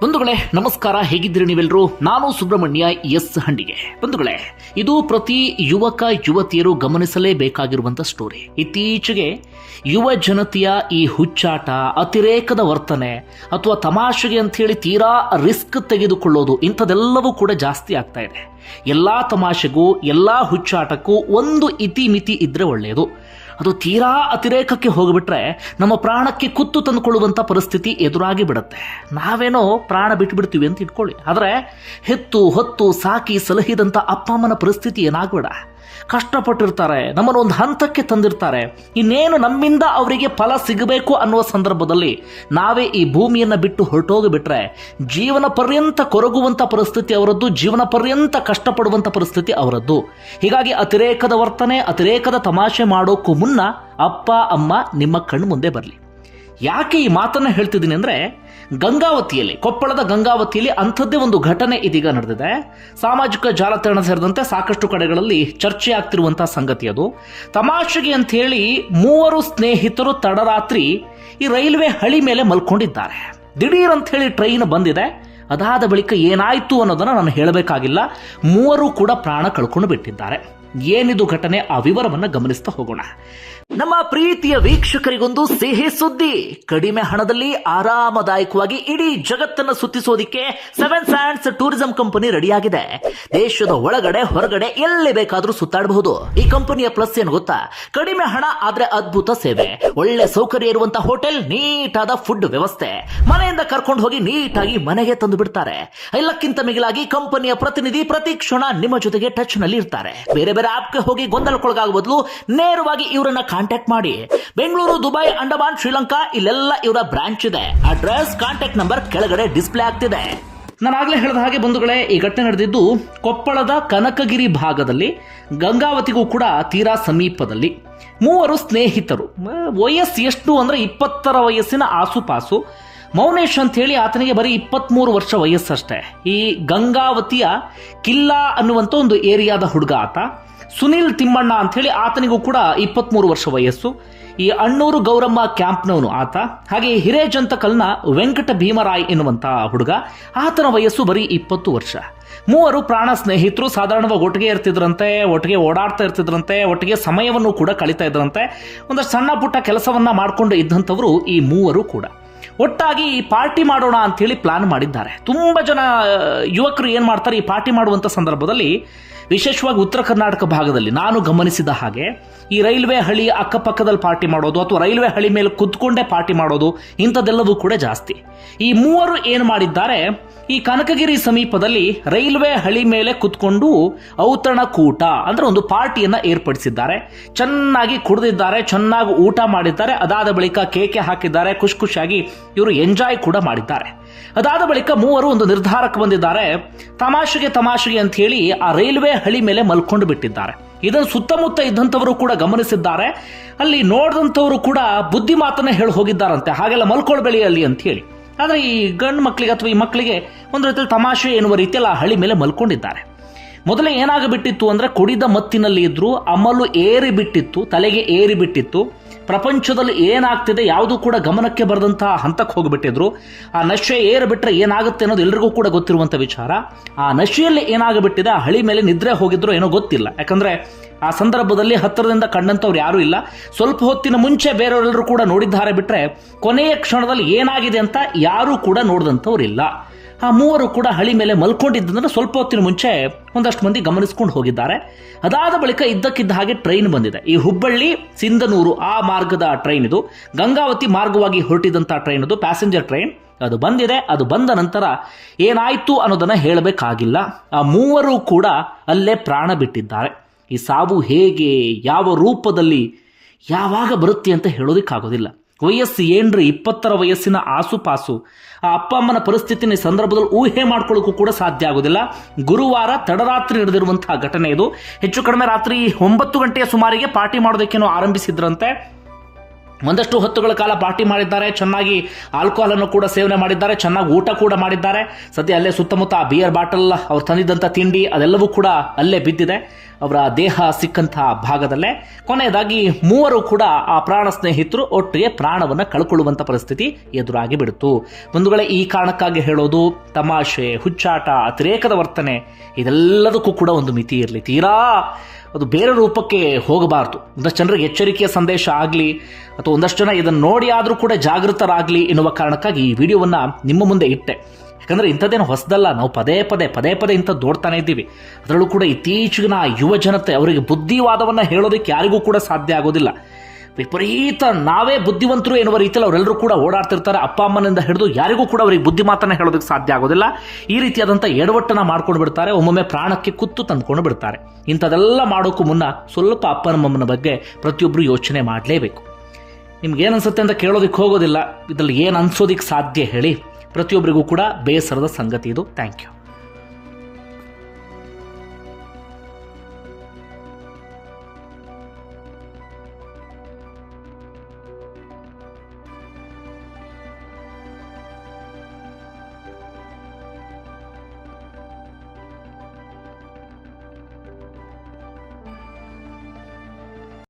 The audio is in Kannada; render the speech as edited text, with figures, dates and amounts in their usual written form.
ಬಂಧುಗಳೇ ನಮಸ್ಕಾರ, ಹೇಗಿದ್ದೀರಿ ನೀವೆಲ್ಲರೂ? ನಾನು ಸುಬ್ರಹ್ಮಣ್ಯ ಎಸ್ ಹಂಡಿಗೆ. ಬಂಧುಗಳೇ, ಇದು ಪ್ರತಿ ಯುವಕ ಯುವತಿಯರು ಗಮನಿಸಲೇಬೇಕಾಗಿರುವಂತಹ ಸ್ಟೋರಿ. ಇತ್ತೀಚೆಗೆ ಯುವ ಜನತೆಯ ಈ ಹುಚ್ಚಾಟ, ಅತಿರೇಕದ ವರ್ತನೆ ಅಥವಾ ತಮಾಷೆಗೆ ಅಂತ ಹೇಳಿ ತೀರಾ ರಿಸ್ಕ್ ತೆಗೆದುಕೊಳ್ಳೋದು, ಇಂಥದೆಲ್ಲವೂ ಕೂಡ ಜಾಸ್ತಿ ಆಗ್ತಾ ಇದೆ. ಎಲ್ಲಾ ತಮಾಷೆಗೂ ಎಲ್ಲಾ ಹುಚ್ಚಾಟಕ್ಕೂ ಒಂದು ಇತಿಮಿತಿ ಇದ್ರೆ ಒಳ್ಳೆಯದು. ಅದು ತೀರಾ ಅತಿರೇಕಕ್ಕೆ ಹೋಗಿಬಿಟ್ರೆ ನಮ್ಮ ಪ್ರಾಣಕ್ಕೆ ಕುತ್ತು ತಂದುಕೊಳ್ಳುವಂಥ ಪರಿಸ್ಥಿತಿ ಎದುರಾಗಿ ಬಿಡುತ್ತೆ. ನಾವೇನೋ ಪ್ರಾಣ ಬಿಟ್ಬಿಡ್ತೀವಿ ಅಂತ ಇಟ್ಕೊಳ್ಳಿ, ಆದರೆ ಹೆತ್ತು ಹೊತ್ತು ಸಾಕಿ ಸಲಹಿದಂಥ ಅಪ್ಪ ಅಮ್ಮನ ಪರಿಸ್ಥಿತಿ ಏನಾಗಬೇಡ. ಕಷ್ಟಪಟ್ಟಿರ್ತಾರೆ, ನಮ್ಮನ್ನು ಒಂದು ಹಂತಕ್ಕೆ ತಂದಿರ್ತಾರೆ. ಇನ್ನೇನು ನಮ್ಮಿಂದ ಅವರಿಗೆ ಫಲ ಸಿಗಬೇಕು ಅನ್ನುವ ಸಂದರ್ಭದಲ್ಲಿ ನಾವೇ ಈ ಭೂಮಿಯನ್ನು ಬಿಟ್ಟು ಹೊರಟೋಗಿಬಿಟ್ರೆ ಜೀವನ ಪರ್ಯಂತ ಕೊರಗುವಂಥ ಪರಿಸ್ಥಿತಿ ಅವರದ್ದು, ಜೀವನ ಪರ್ಯಂತ ಕಷ್ಟಪಡುವಂಥ ಪರಿಸ್ಥಿತಿ ಅವರದ್ದು. ಹೀಗಾಗಿ ಅತಿರೇಕದ ವರ್ತನೆ, ಅತಿರೇಕದ ತಮಾಷೆ ಮಾಡೋಕ್ಕೂ ಮುನ್ನ ಅಪ್ಪ ಅಮ್ಮ ನಿಮ್ಮ ಕಣ್ಣು ಮುಂದೆ ಬರಲಿ. ಯಾಕೆ ಈ ಮಾತನ್ನು ಹೇಳ್ತಿದ್ದೀನಿ ಅಂದರೆ, ಗಂಗಾವತಿಯಲ್ಲಿ, ಕೊಪ್ಪಳದ ಗಂಗಾವತಿಯಲ್ಲಿ ಅಂಥದ್ದೇ ಒಂದು ಘಟನೆ ಇದೀಗ ನಡೆದಿದೆ. ಸಾಮಾಜಿಕ ಜಾಲತಾಣ ಸೇರಿದಂತೆ ಸಾಕಷ್ಟು ಕಡೆಗಳಲ್ಲಿ ಚರ್ಚೆ ಆಗ್ತಿರುವಂತಹ ಸಂಗತಿ ಅದು. ತಮಾಷೆಗೆ ಅಂತ ಹೇಳಿ 3 ಸ್ನೇಹಿತರು ತಡರಾತ್ರಿ ಈ ರೈಲ್ವೆ ಹಳಿ ಮೇಲೆ ಮಲ್ಕೊಂಡಿದ್ದಾರೆ. ದಿಢೀರ್ ಅಂತ ಹೇಳಿ ಟ್ರೈನ್ ಬಂದಿದೆ. ಅದಾದ ಬಳಿಕ ಏನಾಯ್ತು ಅನ್ನೋದನ್ನ ನಾನು ಹೇಳಬೇಕಾಗಿಲ್ಲ. 3 ಕೂಡ ಪ್ರಾಣ ಕಳ್ಕೊಂಡು ಬಿಟ್ಟಿದ್ದಾರೆ. ಏನಿದು ಘಟನೆ, ಆ ವಿವರವನ್ನು ಗಮನಿಸ್ತಾ ಹೋಗೋಣ. ನಮ್ಮ ಪ್ರೀತಿಯ ವೀಕ್ಷಕರಿಗೊಂದು ಸಿಹಿ ಸುದ್ದಿ. ಕಡಿಮೆ ಹಣದಲ್ಲಿ ಆರಾಮದಾಯಕವಾಗಿ ಇಡೀ ಜಗತ್ತನ್ನು ಸುತ್ತಿಸೋದಿಕ್ಕೆ ಸೆವೆನ್ ಸ್ಯಾಂಡ್ಸ್ ಟೂರಿಸಂ ಕಂಪನಿ ರೆಡಿಯಾಗಿದೆ. ದೇಶದ ಒಳಗಡೆ ಹೊರಗಡೆ ಎಲ್ಲಿ ಬೇಕಾದ್ರೂ ಸುತ್ತಾಡಬಹುದು. ಈ ಕಂಪನಿಯ ಪ್ಲಸ್ ಏನು ಗೊತ್ತಾ? ಕಡಿಮೆ ಹಣ ಆದ್ರೆ ಅದ್ಭುತ ಸೇವೆ, ಒಳ್ಳೆ ಸೌಕರ್ಯ ಇರುವಂತಹ ಹೋಟೆಲ್, ನೀಟಾದ ಫುಡ್ ವ್ಯವಸ್ಥೆ, ಮನೆಯಿಂದ ಕರ್ಕೊಂಡು ಹೋಗಿ ನೀಟಾಗಿ ಮನೆಗೆ ತಂದು ಬಿಡ್ತಾರೆ. ಎಲ್ಲಕ್ಕಿಂತ ಮಿಗಿಲಾಗಿ ಕಂಪನಿಯ ಪ್ರತಿನಿಧಿ ಪ್ರತಿ ಕ್ಷಣ ನಿಮ್ಮ ಜೊತೆಗೆ ಟಚ್ ನಲ್ಲಿ ಇರ್ತಾರೆ. ಬೇರೆ ಬೇರೆ ಆಪ್ಗೆ ಹೋಗಿ ಗೊಂದಲಕ್ಕೊಳಗಾಗುವ ಬದಲು ನೇರವಾಗಿ ಇವರನ್ನ ಕಾಂಟ್ಯಾಕ್ಟ್ ಮಾಡಿ. ಬೆಂಗಳೂರು, ದುಬೈ, ಅಂಡಮಾನ್, ಶ್ರೀಲಂಕಾ ಇಲ್ಲೆಲ್ಲ ಇವರ ಬ್ರಾಂಚ್ ಇದೆ. ಅಡ್ರೆಸ್, ಕಾಂಟ್ಯಾಕ್ಟ್ ನಂಬರ್ ಕೆಳಗಡೆ ಡಿಸ್ಪ್ಲೇ ಆಗ್ತಿದೆ. ನಾನು ಆಗ್ಲೇ ಹೇಳಿದ ಹಾಗೆ ಬಂಧುಗಳೇ, ಈ ಘಟನೆ ನಡೆದಿದ್ದು ಕೊಪ್ಪಳದ ಕನಕಗಿರಿ ಭಾಗದಲ್ಲಿ, ಗಂಗಾವತಿಗೂ ಕೂಡ ತೀರಾ ಸಮೀಪದಲ್ಲಿ. 3 ಸ್ನೇಹಿತರು, ವಯಸ್ಸು ಎಷ್ಟು ಅಂದ್ರೆ 20ರ ವಯಸ್ಸಿನ ಆಸುಪಾಸು. ಮೌನೇಶ್ ಅಂತ ಹೇಳಿ ಆತನಿಗೆ ಬರೀ 23 ವರ್ಷ ವಯಸ್ಸಷ್ಟೇ. ಈ ಗಂಗಾವತಿಯ ಕಿಲ್ಲಾ ಅನ್ನುವಂಥ ಒಂದು ಏರಿಯಾದ ಹುಡುಗ ಆತ. ಸುನಿಲ್ ತಿಮ್ಮಣ್ಣ ಅಂತ ಹೇಳಿ ಆತನಿಗೂ ಕೂಡ 23 ವರ್ಷ ವಯಸ್ಸು. ಈ ಅಣ್ಣೂರು ಗೌರಮ್ಮ ಕ್ಯಾಂಪ್ನವನು ಆತ. ಹಾಗೆ ಹಿರೇಜಂತಕಲ್ನ ವೆಂಕಟ ಭೀಮರಾಯ್ ಎನ್ನುವಂತಹ ಹುಡುಗ, ಆತನ ವಯಸ್ಸು ಬರೀ 20 ವರ್ಷ. 3 ಪ್ರಾಣ ಸ್ನೇಹಿತರು. ಸಾಧಾರಣವಾಗಿ ಒಟ್ಟಿಗೆ ಇರ್ತಿದ್ರಂತೆ, ಒಟ್ಟಿಗೆ ಓಡಾಡ್ತಾ ಇರ್ತಿದ್ರಂತೆ, ಒಟ್ಟಿಗೆ ಸಮಯವನ್ನು ಕೂಡ ಕಳೀತಾ ಇದ್ರಂತೆ. ಒಂದಷ್ಟು ಸಣ್ಣ ಪುಟ್ಟ ಕೆಲಸವನ್ನ ಮಾಡಿಕೊಂಡು ಇದ್ದಂಥವರು ಈ 3 ಕೂಡ ಒಟ್ಟಾಗಿ ಈ ಪಾರ್ಟಿ ಮಾಡೋಣ ಅಂತ ಹೇಳಿ ಪ್ಲಾನ್ ಮಾಡಿದ್ದಾರೆ. ತುಂಬಾ ಜನ ಯುವಕರು ಏನ್ ಮಾಡ್ತಾರೆ, ಈ ಪಾರ್ಟಿ ಮಾಡುವಂತ ಸಂದರ್ಭದಲ್ಲಿ, ವಿಶೇಷವಾಗಿ ಉತ್ತರ ಕರ್ನಾಟಕ ಭಾಗದಲ್ಲಿ ನಾನು ಗಮನಿಸಿದ ಹಾಗೆ, ಈ ರೈಲ್ವೆ ಹಳಿ ಅಕ್ಕಪಕ್ಕದಲ್ಲಿ ಪಾರ್ಟಿ ಮಾಡೋದು ಅಥವಾ ರೈಲ್ವೆ ಹಳಿ ಮೇಲೆ ಕುತ್ಕೊಂಡೇ ಪಾರ್ಟಿ ಮಾಡೋದು, ಇಂಥದ್ದೆಲ್ಲವೂ ಕೂಡ ಜಾಸ್ತಿ. ಈ 3 ಏನು ಮಾಡಿದ್ದಾರೆ, ಈ ಕನಕಗಿರಿ ಸಮೀಪದಲ್ಲಿ ರೈಲ್ವೆ ಹಳಿ ಮೇಲೆ ಕುತ್ಕೊಂಡು ಔತಣಕೂಟ ಅಂದ್ರೆ ಒಂದು ಪಾರ್ಟಿಯನ್ನ ಏರ್ಪಡಿಸಿದ್ದಾರೆ. ಚೆನ್ನಾಗಿ ಕುಡಿದಿದ್ದಾರೆ, ಚೆನ್ನಾಗಿ ಊಟ ಮಾಡಿದ್ದಾರೆ. ಅದಾದ ಬಳಿಕ ಕೇಕೆ ಹಾಕಿದ್ದಾರೆ, ಖುಷಿ ಖುಷಿಯಾಗಿ ಇವರು ಎಂಜಾಯ್ ಕೂಡ ಮಾಡಿದ್ದಾರೆ. ಅದಾದ ಬಳಿಕ 3 ಒಂದು ನಿರ್ಧಾರಕ್ಕೆ ಬಂದಿದ್ದಾರೆ. ತಮಾಷೆಗೆ ಅಂತ ಹೇಳಿ ಆ ರೈಲ್ವೆ ಹಳಿ ಮೇಲೆ ಮಲ್ಕೊಂಡು ಬಿಟ್ಟಿದ್ದಾರೆ. ಇದನ್ನು ಸುತ್ತಮುತ್ತ ಇದ್ದಂಥವರು ಕೂಡ ಗಮನಿಸಿದ್ದಾರೆ. ಅಲ್ಲಿ ನೋಡಿದಂಥವರು ಕೂಡ ಬುದ್ಧಿ ಮಾತನ್ನ ಹೇಳಿ ಹೋಗಿದ್ದಾರಂತೆ, ಹಾಗೆಲ್ಲ ಮಲ್ಕೊಳ್ಬೇಡಿ ಅಲ್ಲಿ ಅಂತ ಹೇಳಿ. ಆದರೆ ಈ ಗಂಡು ಮಕ್ಕಳಿಗೆ ಅಥವಾ ಈ ಮಕ್ಕಳಿಗೆ ಒಂದು ರೀತಿಯಲ್ಲಿ ತಮಾಷೆ ಎನ್ನುವ ರೀತಿಯಲ್ಲಿ ಆ ಹಳಿ ಮೇಲೆ ಮಲ್ಕೊಂಡಿದ್ದಾರೆ. ಮೊದಲೇ ಏನಾಗಬಿಟ್ಟಿತ್ತು ಅಂದ್ರೆ, ಕುಡಿದ ಮತ್ತಿನಲ್ಲಿ ಇದ್ರು, ಅಮಲು ಏರಿ ಬಿಟ್ಟಿತ್ತು, ತಲೆಗೆ ಏರಿ ಬಿಟ್ಟಿತ್ತು. ಪ್ರಪಂಚದಲ್ಲಿ ಏನಾಗ್ತಿದೆ ಯಾವುದು ಕೂಡ ಗಮನಕ್ಕೆ ಬರದಂತಹ ಹಂತಕ್ಕೆ ಹೋಗಿಬಿಟ್ಟಿದ್ರು. ಆ ನಶೆ ಏರಿ ಬಿಟ್ರೆ ಏನಾಗುತ್ತೆ ಅನ್ನೋದು ಎಲ್ರಿಗೂ ಕೂಡ ಗೊತ್ತಿರುವಂತ ವಿಚಾರ. ಆ ನಶೆಯಲ್ಲಿ ಏನಾಗಬಿಟ್ಟಿದೆ, ಆ ಹಳಿ ಮೇಲೆ ನಿದ್ರೆ ಹೋಗಿದ್ರು ಏನೋ ಗೊತ್ತಿಲ್ಲ. ಯಾಕಂದ್ರೆ ಆ ಸಂದರ್ಭದಲ್ಲಿ ಹತ್ತಿರದಿಂದ ಕಂಡಂತವ್ರು ಯಾರೂ ಇಲ್ಲ. ಸ್ವಲ್ಪ ಹೊತ್ತಿನ ಮುಂಚೆ ಬೇರೆಯವರೆಲ್ಲರೂ ಕೂಡ ನೋಡಿದ್ದಾರೆ ಬಿಟ್ರೆ, ಕೊನೆಯ ಕ್ಷಣದಲ್ಲಿ ಏನಾಗಿದೆ ಅಂತ ಯಾರೂ ಕೂಡ ನೋಡಿದಂಥವ್ರು ಇಲ್ಲ. ಆ 3 ಕೂಡ ಹಳಿ ಮೇಲೆ ಮಲ್ಕೊಂಡಿದ್ದಂದ್ರೆ ಸ್ವಲ್ಪ ಹೊತ್ತಿನ ಮುಂಚೆ ಒಂದಷ್ಟು ಮಂದಿ ಗಮನಿಸ್ಕೊಂಡು ಹೋಗಿದ್ದಾರೆ. ಅದಾದ ಬಳಿಕ ಇದ್ದಕ್ಕಿದ್ದ ಹಾಗೆ ಟ್ರೈನ್ ಬಂದಿದೆ. ಈ ಹುಬ್ಬಳ್ಳಿ ಸಿಂಧನೂರು ಆ ಮಾರ್ಗದ ಟ್ರೈನ್ ಇದು, ಗಂಗಾವತಿ ಮಾರ್ಗವಾಗಿ ಹೊರಟಿದಂಥ ಟ್ರೈನ್ ಅದು, ಪ್ಯಾಸೆಂಜರ್ ಟ್ರೈನ್. ಅದು ಬಂದಿದೆ. ಅದು ಬಂದ ನಂತರ ಏನಾಯ್ತು ಅನ್ನೋದನ್ನ ಹೇಳಬೇಕಾಗಿಲ್ಲ. ಆ 3 ಕೂಡ ಅಲ್ಲೇ ಪ್ರಾಣ ಬಿಟ್ಟಿದ್ದಾರೆ. ಈ ಸಾವು ಹೇಗೆ, ಯಾವ ರೂಪದಲ್ಲಿ, ಯಾವಾಗ ಬರುತ್ತೆ ಅಂತ ಹೇಳೋದಕ್ಕಾಗೋದಿಲ್ಲ. ವಯಸ್ಸು ಏನ್ರಿ, 20ರ ವಯಸ್ಸಿನ ಆಸುಪಾಸು. ಆ ಅಪ್ಪ ಅಮ್ಮನ ಪರಿಸ್ಥಿತಿನ ಸಂದರ್ಭದಲ್ಲಿ ಊಹೆ ಮಾಡ್ಕೊಳ್ಳೋಕ್ಕೂ ಕೂಡ ಸಾಧ್ಯ ಆಗೋದಿಲ್ಲ. ಗುರುವಾರ ತಡರಾತ್ರಿ ನಡೆದಿರುವಂತಹ ಘಟನೆ ಇದು. ಹೆಚ್ಚು ಕಡಿಮೆ ರಾತ್ರಿ 9 ಗಂಟೆಯ ಸುಮಾರಿಗೆ ಪಾರ್ಟಿ ಮಾಡೋದಕ್ಕೇನೋ ಆರಂಭಿಸಿದ್ರಂತೆ. ಒಂದಷ್ಟು ಹೊತ್ತುಗಳ ಕಾಲ ಪಾರ್ಟಿ ಮಾಡಿದ್ದಾರೆ, ಚೆನ್ನಾಗಿ ಆಲ್ಕೋಹಾಲ್ ಅನ್ನು ಕೂಡ ಸೇವನೆ ಮಾಡಿದ್ದಾರೆ, ಚೆನ್ನಾಗಿ ಊಟ ಕೂಡ ಮಾಡಿದ್ದಾರೆ. ಸದ್ಯ ಅಲ್ಲೇ ಸುತ್ತಮುತ್ತ ಬಿಯರ್ ಬಾಟಲ್, ಅವ್ರು ತಂದಿದ್ದಂಥ ತಿಂಡಿ ಅದೆಲ್ಲವೂ ಕೂಡ ಅಲ್ಲೇ ಬಿದ್ದಿದೆ ಅವರ ದೇಹ ಸಿಕ್ಕಂತಹ ಭಾಗದಲ್ಲೇ. ಕೊನೆಯದಾಗಿ ಮೂವರು ಕೂಡ ಆ ಪ್ರಾಣ ಸ್ನೇಹಿತರು ಒಟ್ಟಿಗೆ ಪ್ರಾಣವನ್ನು ಕಳ್ಕೊಳ್ಳುವಂಥ ಪರಿಸ್ಥಿತಿ ಎದುರಾಗಿ ಬಿಡ್ತು. ಬಂಧುಗಳೇ, ಈ ಕಾರಣಕ್ಕಾಗಿ ಹೇಳೋದು, ತಮಾಷೆ, ಹುಚ್ಚಾಟ, ಅತಿರೇಕದ ವರ್ತನೆ ಇದೆಲ್ಲದಕ್ಕೂ ಕೂಡ ಒಂದು ಮಿತಿ ಇರಲಿ. ತೀರಾ ಅದು ಬೇರೆ ರೂಪಕ್ಕೆ ಹೋಗಬಾರ್ದು. ಒಂದಷ್ಟು ಜನರಿಗೆ ಎಚ್ಚರಿಕೆಯ ಸಂದೇಶ ಆಗಲಿ ಅಥವಾ ಒಂದಷ್ಟು ಜನ ಇದನ್ನು ನೋಡಿ ಆದರೂ ಕೂಡ ಜಾಗೃತರಾಗಲಿ ಎನ್ನುವ ಕಾರಣಕ್ಕಾಗಿ ಈ ವಿಡಿಯೋವನ್ನು ನಿಮ್ಮ ಮುಂದೆ ಇಟ್ಟೆ. ಯಾಕಂದರೆ ಇಂಥದ್ದೇನು ಹೊಸದಲ್ಲ, ನಾವು ಪದೇ ಪದೇ ಇಂಥದ್ದು ನೋಡ್ತಾನೆ ಇದ್ದೀವಿ. ಅದರಲ್ಲೂ ಕೂಡ ಇತ್ತೀಚಿನ ಯುವ ಜನತೆ, ಅವರಿಗೆ ಬುದ್ಧಿವಾದವನ್ನು ಹೇಳೋದಕ್ಕೆ ಯಾರಿಗೂ ಕೂಡ ಸಾಧ್ಯ ಆಗೋದಿಲ್ಲ. ವಿಪರೀತ ನಾವೇ ಬುದ್ಧಿವಂತರು ಎನ್ನುವ ರೀತಿಯಲ್ಲಿ ಅವರೆಲ್ಲರೂ ಕೂಡ ಓಡಾಡ್ತಿರ್ತಾರೆ. ಅಪ್ಪ ಅಮ್ಮನಿಂದ ಹಿಡಿದು ಯಾರಿಗೂ ಕೂಡ ಅವರಿಗೆ ಬುದ್ಧಿ ಮಾತನ್ನು ಹೇಳೋದಕ್ಕೆ ಸಾಧ್ಯ ಆಗೋದಿಲ್ಲ. ಈ ರೀತಿಯಾದಂಥ ಎಡವಟ್ಟನ್ನು ಮಾಡ್ಕೊಂಡು ಬಿಡ್ತಾರೆ. ಒಮ್ಮೊಮ್ಮೆ ಪ್ರಾಣಕ್ಕೆ ಕುತ್ತು ತಂದುಕೊಂಡು ಬಿಡ್ತಾರೆ. ಇಂಥದೆಲ್ಲ ಮಾಡೋಕ್ಕೂ ಮುನ್ನ ಸ್ವಲ್ಪ ಅಪ್ಪನಮ್ಮನ ಬಗ್ಗೆ ಪ್ರತಿಯೊಬ್ಬರು ಯೋಚನೆ ಮಾಡಲೇಬೇಕು. ನಿಮ್ಗೇನು ಅನ್ಸುತ್ತೆ ಅಂತ ಕೇಳೋದಕ್ಕೆ ಹೋಗೋದಿಲ್ಲ. ಇದರಲ್ಲಿ ಏನು ಅನ್ಸೋದಕ್ಕೆ ಸಾಧ್ಯ ಹೇಳಿ? ಪ್ರತಿಯೊಬ್ಬರಿಗೂ ಕೂಡ ಬೇಸರದ ಸಂಗತಿ ಇದು. Thank you.